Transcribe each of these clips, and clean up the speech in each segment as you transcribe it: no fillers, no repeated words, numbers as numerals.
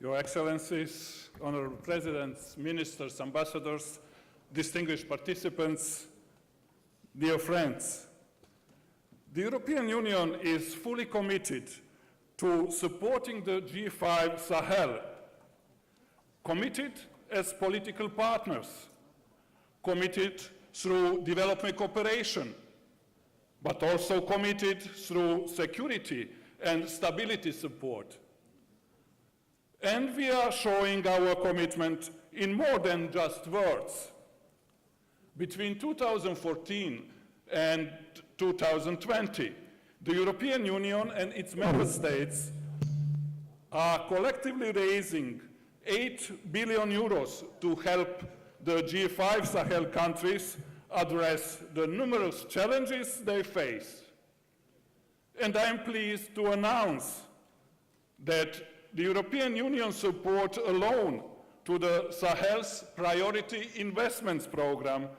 Your Excellencies, Honorable Presidents, Ministers, Ambassadors, distinguished participants, dear friends, the European Union is fully committed to supporting the G5 Sahel, committed as political partners, committed through development cooperation, but also committed through security and stability support. And we are showing our commitment in more than just words. Between 2014 and 2020, the European Union and its member states are collectively raising 8 billion euros to help the G5 Sahel countries address the numerous challenges they face. And I am pleased to announce that the European Union support alone to the Sahel's Priority Investments Programme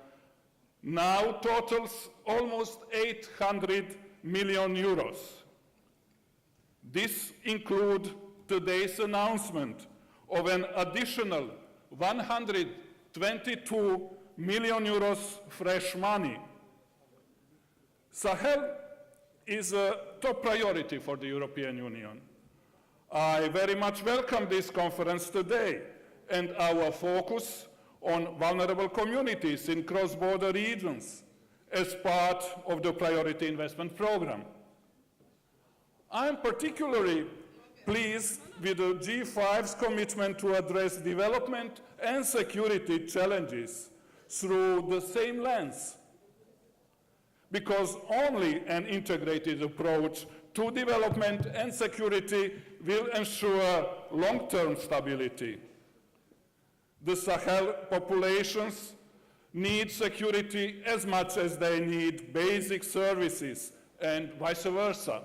now totals almost 800 million euros. This includes today's announcement of an additional 122 million euros fresh money. Sahel is a top priority for the European Union. I very much welcome this conference today and our focus on vulnerable communities in cross-border regions as part of the Priority Investment Programme. I am particularly pleased with the G5's commitment to address development and security challenges through the same lens, because only an integrated approach to development and security will ensure long-term stability. The Sahel populations need security as much as they need basic services, and vice versa.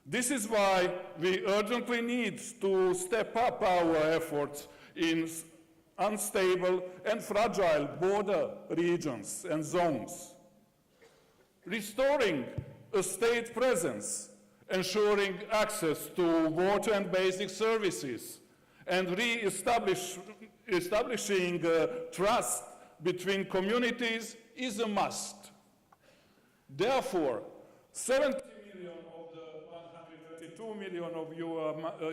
This is why we urgently need to step up our efforts in unstable and fragile border regions and zones. Restoring a state presence, ensuring access to water and basic services, and establishing trust between communities is a must. Therefore, 70 million of the 132 million of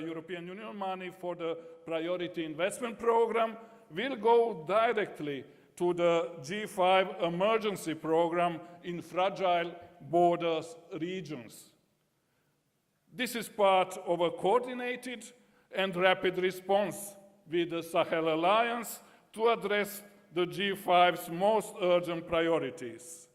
European Union money for the Priority Investment Programme will go directly to the G5 emergency program in fragile borders regions. This is part of a coordinated and rapid response with the Sahel Alliance to address the G5's most urgent priorities.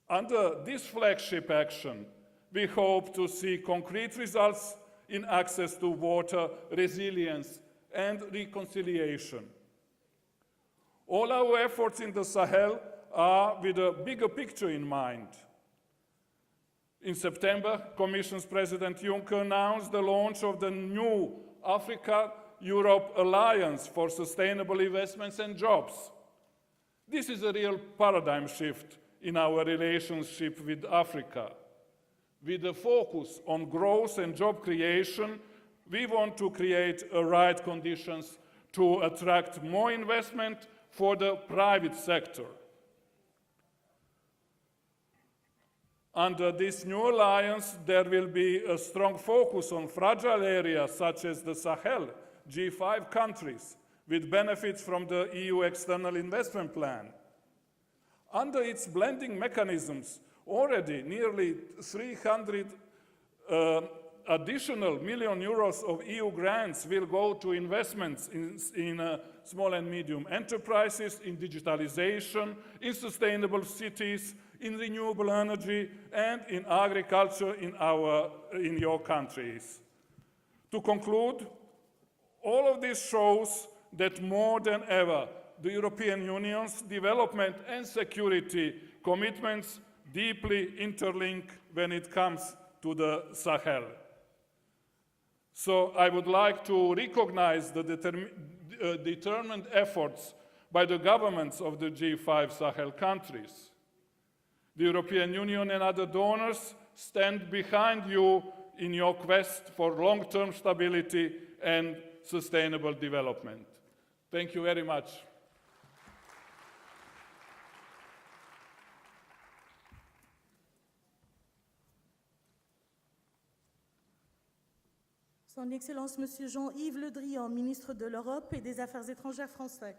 Under this flagship action, we hope to see concrete results in access to water, resilience, and reconciliation. All our efforts in the Sahel are with a bigger picture in mind. In September, Commission's President Juncker announced the launch of the new Africa-Europe Alliance for Sustainable Investments and Jobs. This is a real paradigm shift in our relationship with Africa. With a focus on growth and job creation, we want to create the right conditions to attract more investment for the private sector. Under this new alliance, there will be a strong focus on fragile areas such as the Sahel, G5 countries, with benefits from the EU External Investment Plan. Under its blending mechanisms, already nearly 300 additional million euros of EU grants will go to investments in small and medium enterprises, in digitalization, in sustainable cities, in renewable energy, and in agriculture in your countries. To conclude, all of this shows that more than ever, the European Union's development and security commitments deeply interlink when it comes to the Sahel. So I would like to recognize the determined efforts by the governments of the G5 Sahel countries. The European Union and other donors stand behind you in your quest for long-term stability and sustainable development. Thank you very much. Son Excellence Monsieur Jean-Yves Le Drian, ministre de l'Europe et des Affaires étrangères français.